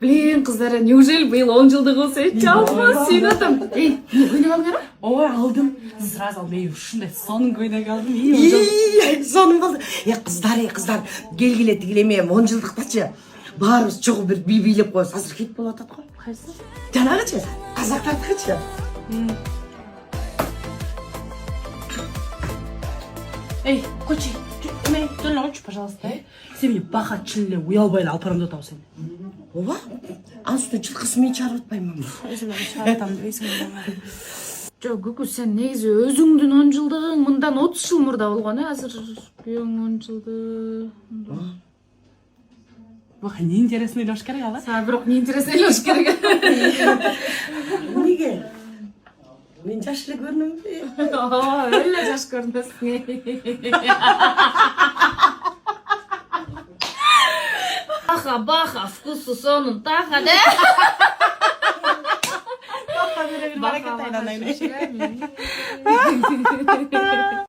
Блин, кыздар, неужели быйыл 10 жылдык болсо жалпы сүйүнүп атам. Эй, эмне көйнөк алып келип? Ой, алдым. Сразу алдым. Ушундай сонун көйнөк алдым. Сонун болду. Кыздар, келгиле тигилеме 10 жылдыктачы. Баарыбыз чогуу бир бий бийлеп коебуз. Азыр хит болуп атат го. Кайсы? Жанагычы, казактардыкычы. Эй, кочи, жөн алчу, пожалуйста. Сен мне бахатчыл эле уялбай эле алып барам деп атабы сени. Ооба? Анын жылкысын мен чыгарып атпаймынбы? Өзүм эле чыгартам дебейсиңби? Жок, Күкү, сен негизи өзүңдүн 10 жылдыгың мындан 30 жыл мурда болгон, азыр күйөөң 10 жылды. Бак, не интересный ойлош керек ала? Сага бирок не интересно элеш керек. Неге? Мен жаш эле көрүнөмбү? Ооба, эле жаш көрүнөсүң. Баха, вкусу сонун таха, да? Баха, бере бир баракет айланайын. Баха,